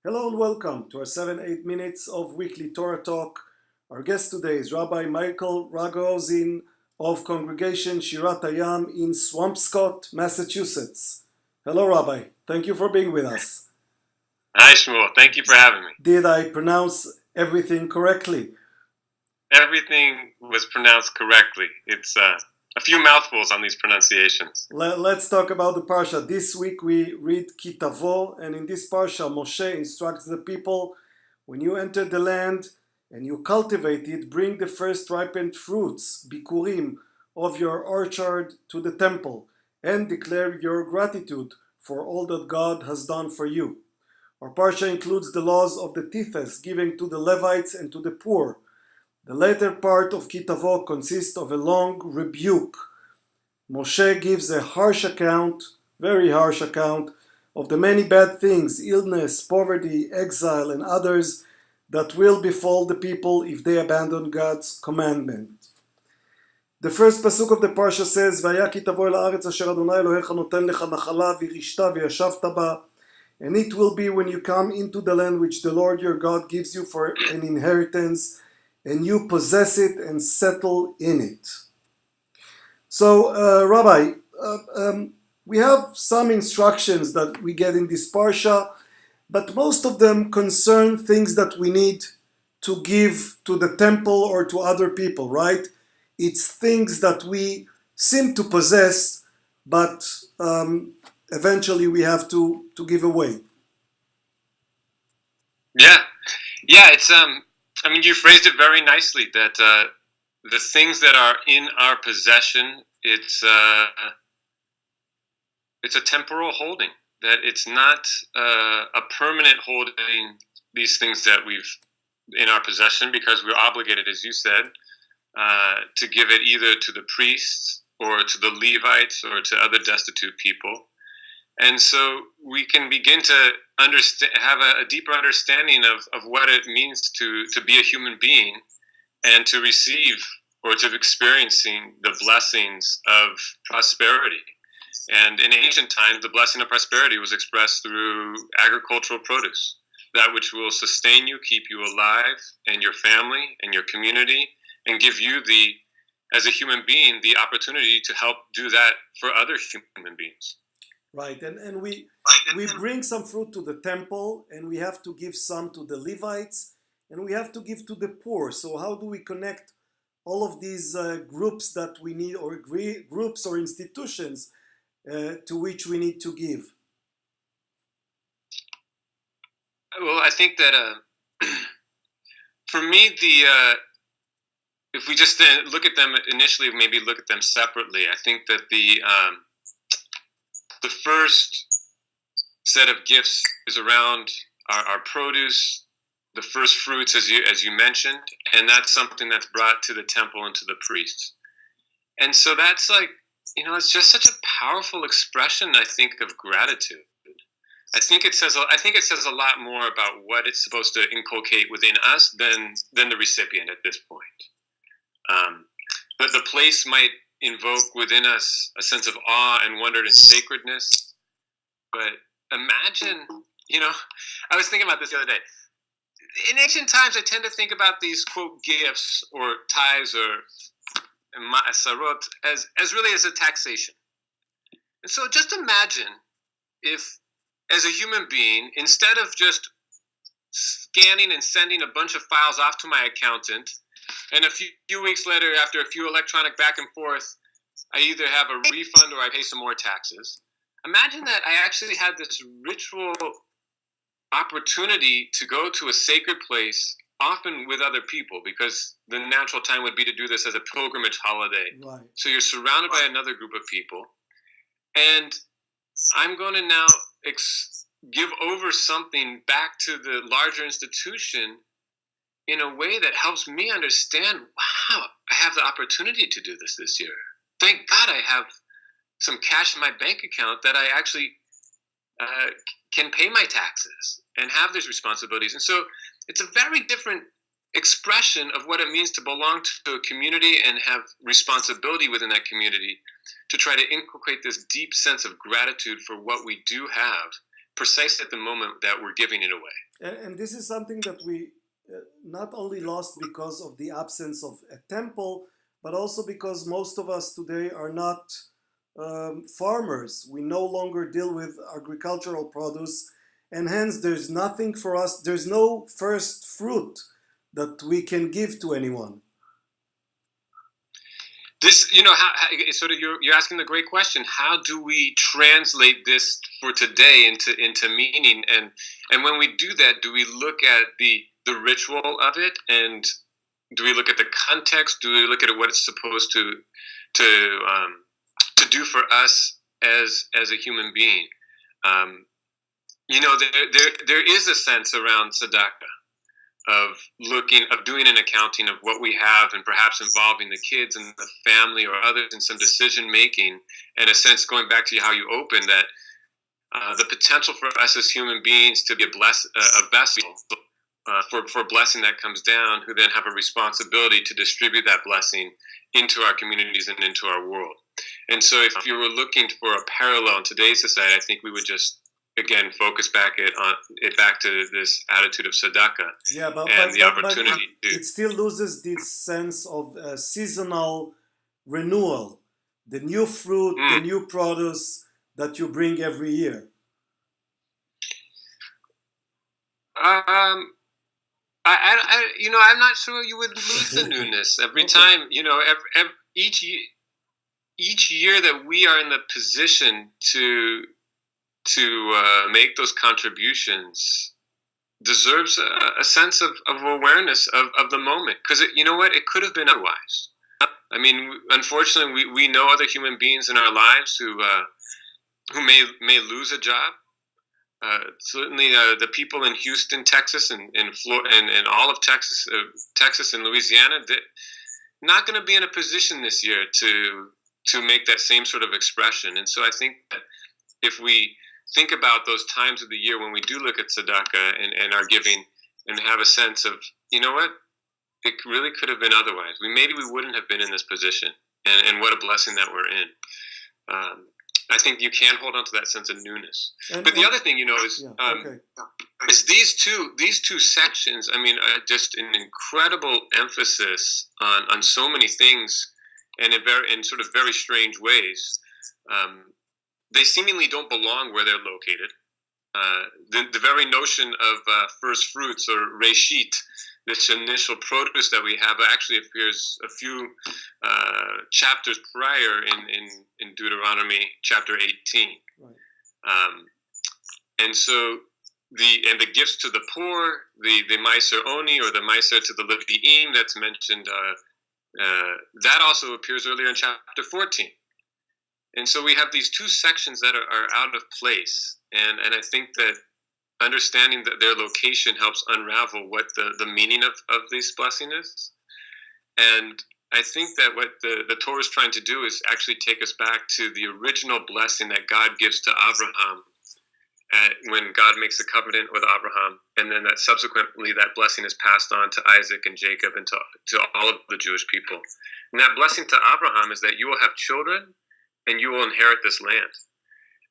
Hello and welcome to our 7-8 minutes of weekly Torah talk. Our guest today is Rabbi Michael Ragozin of Congregation Shirat Hayam in Swampscott, Massachusetts. Hello, Rabbi. Thank you for being with us. Hi, Shmuel. Thank you for having me. Did I pronounce everything correctly? Everything was pronounced correctly. It's a few mouthfuls on these pronunciations. Let's talk about the Parsha. This week we read Ki Tavo, and in this Parsha, Moshe instructs the people, when you enter the land and you cultivate it, bring the first ripened fruits, bikurim, of your orchard to the temple, and declare your gratitude for all that God has done for you. Our Parsha includes the laws of the tithes given to the Levites and to the poor. The later part of Ki Tavo consists of a long rebuke. Moshe gives a harsh account, very harsh account, of the many bad things, illness, poverty, exile, and others that will befall the people if they abandon God's commandment. The first pasuk of the parsha says, "Vaya ki tavo el haaretz asher Adonai Elohecha noten lecha nachala v'irishta v'yashavta ba," and it will be when you come into the land which the Lord your God gives you for an inheritance, and you possess it and settle in it. So, Rabbi, we have some instructions that we get in this parsha, but most of them concern things that we need to give to the temple or to other people, right? It's things that we seem to possess, but eventually we have to give away. Yeah. It's I mean, you phrased it very nicely. That the things that are in our possession, it's a temporal holding. That it's not a permanent holding. These things that we've in our possession, because we're obligated, as you said, to give it either to the priests or to the Levites or to other destitute people. And so we can begin to have a deeper understanding of what it means to be a human being and to receive or to experiencing the blessings of prosperity. And in ancient times, the blessing of prosperity was expressed through agricultural produce, that which will sustain you, keep you alive and your family and your community, and give you as a human being, the opportunity to help do that for other human beings. Right, and we bring some fruit to the temple, and we have to give some to the Levites, and we have to give to the poor. So how do we connect all of these groups that we need, or groups or institutions to which we need to give? Well, I think that for me, if we just look at them initially, maybe look at them separately, I think that the first set of gifts is around our produce, the first fruits, as you mentioned, and that's something that's brought to the temple and to the priests. And so that's like, it's just such a powerful expression, I think, of gratitude. I think it says a lot more about what it's supposed to inculcate within us than the recipient at this point. But the place might invoke within us a sense of awe and wonder and sacredness. But imagine, I was thinking about this the other day. In ancient times, I tend to think about these, quote, gifts or tithes or ma'asarot as really as a taxation. And so just imagine if, as a human being, instead of just scanning and sending a bunch of files off to my accountant, and a few weeks later, after a few electronic back and forth, I either have a refund or I pay some more taxes. Imagine that I actually had this ritual opportunity to go to a sacred place, often with other people, because the natural time would be to do this as a pilgrimage holiday. Right. So you're surrounded by another group of people. And I'm going to now give over something back to the larger institution in a way that helps me understand, wow, I have the opportunity to do this year. Thank God I have some cash in my bank account that I actually can pay my taxes and have these responsibilities. And so it's a very different expression of what it means to belong to a community and have responsibility within that community, to try to inculcate this deep sense of gratitude for what we do have, precisely at the moment that we're giving it away. And this is something that we not only lost because of the absence of a temple, but also because most of us today are not farmers. We no longer deal with agricultural produce, and hence there's nothing for us, there's no first fruit that we can give to anyone. This, sort of, you're asking the great question. How do we translate this for today into meaning? And when we do that, do we look at the ritual of it, and do we look at the context? Do we look at what it's supposed to do for us as a human being? There is a sense around tzedakah of doing an accounting of what we have, and perhaps involving the kids and the family or others in some decision making, and a sense, going back to how you opened, that the potential for us as human beings to be a vessel for blessing that comes down, who then have a responsibility to distribute that blessing into our communities and into our world. And so if you were looking for a parallel in today's society, I think we would just, again, focus back to this attitude of tzedakah, and the opportunity but it still loses this sense of seasonal renewal, the new fruit, the new produce that you bring every year. I'm not sure you would lose the newness every time. Each year that we are in the position to make those contributions deserves a sense of awareness of the moment, because it could have been otherwise. I mean, unfortunately, we know other human beings in our lives who may lose a job. Certainly, the people in Houston, Texas, and all of Texas and Louisiana, not going to be in a position this year to make that same sort of expression. And so I think that if we think about those times of the year when we do look at tzedakah and our giving, and have a sense of, it really could have been otherwise. Maybe we wouldn't have been in this position, and what a blessing that we're in. I think you can hold on to that sense of newness. But the other thing, is these two sections. I mean, just an incredible emphasis on so many things, and in sort of very strange ways. They seemingly don't belong where they're located. The very notion of first fruits, or reshit, this initial produce that we have, actually appears a few chapters prior in Deuteronomy chapter 18. Right. And so the gifts to the poor, the Meiser Oni, or the Meiser to the Levi'im that's mentioned, that also appears earlier in chapter 14. And so we have these two sections that are out of place. And I think that understanding that their location helps unravel what the meaning of this blessing is. And I think that what the Torah is trying to do is actually take us back to the original blessing that God gives to Abraham when God makes a covenant with Abraham, and then that subsequently that blessing is passed on to Isaac and Jacob and to all of the Jewish people. And that blessing to Abraham is that you will have children, and you will inherit this land.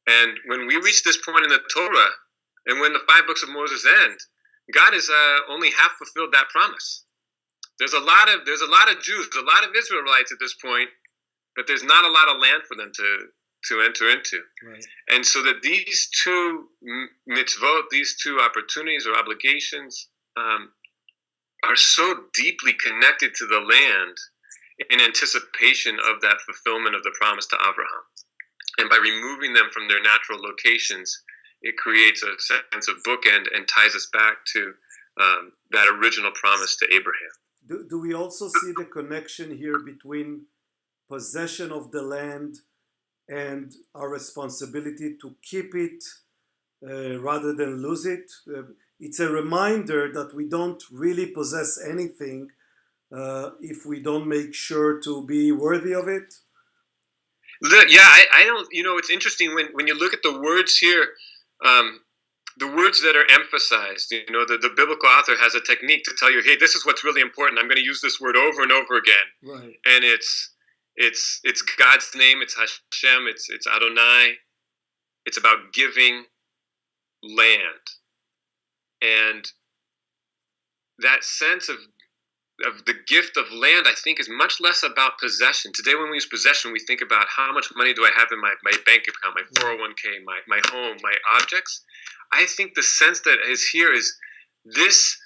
And when we reach this point in the Torah, and when the 5 books of Moses end, God has only half fulfilled that promise. There's a lot of Jews, a lot of Israelites at this point, but there's not a lot of land for them to enter into. Right. And so that these two mitzvot, these two opportunities or obligations, are so deeply connected to the land in anticipation of that fulfillment of the promise to Abraham. And by removing them from their natural locations, it creates a sense of bookend and ties us back to that original promise to Abraham. Do we also see the connection here between possession of the land and our responsibility to keep it rather than lose it? It's a reminder that we don't really possess anything if we don't make sure to be worthy of it. Yeah, I don't, it's interesting when you look at the words here, the words that are emphasized, the biblical author has a technique to tell you, hey, this is what's really important. I'm going to use this word over and over again. Right. And it's God's name, it's Hashem, it's Adonai, it's about giving. land. And that sense of the gift of land, I think, is much less about possession. Today, when we use possession, we think about how much money do I have in my bank account, my 401k, my home, my objects. I think the sense that is here is this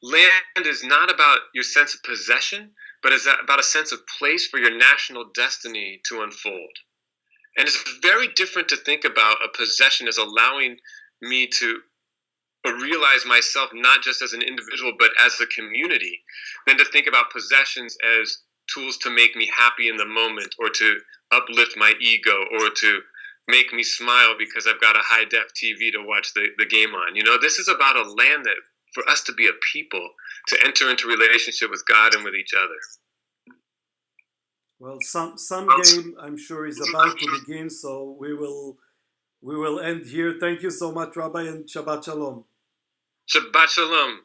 land is not about your sense of possession, but is about a sense of place for your national destiny to unfold. And it's very different to think about a possession as allowing me to realize myself not just as an individual, but as a community, than to think about possessions as tools to make me happy in the moment, or to uplift my ego, or to make me smile because I've got a high-def TV to watch the game on. This is about a land that, for us to be a people, to enter into relationship with God and with each other. Well, some game, I'm sure, is about to begin, so we will end here. Thank you so much, Rabbi, and Shabbat Shalom. Shabbat Shalom.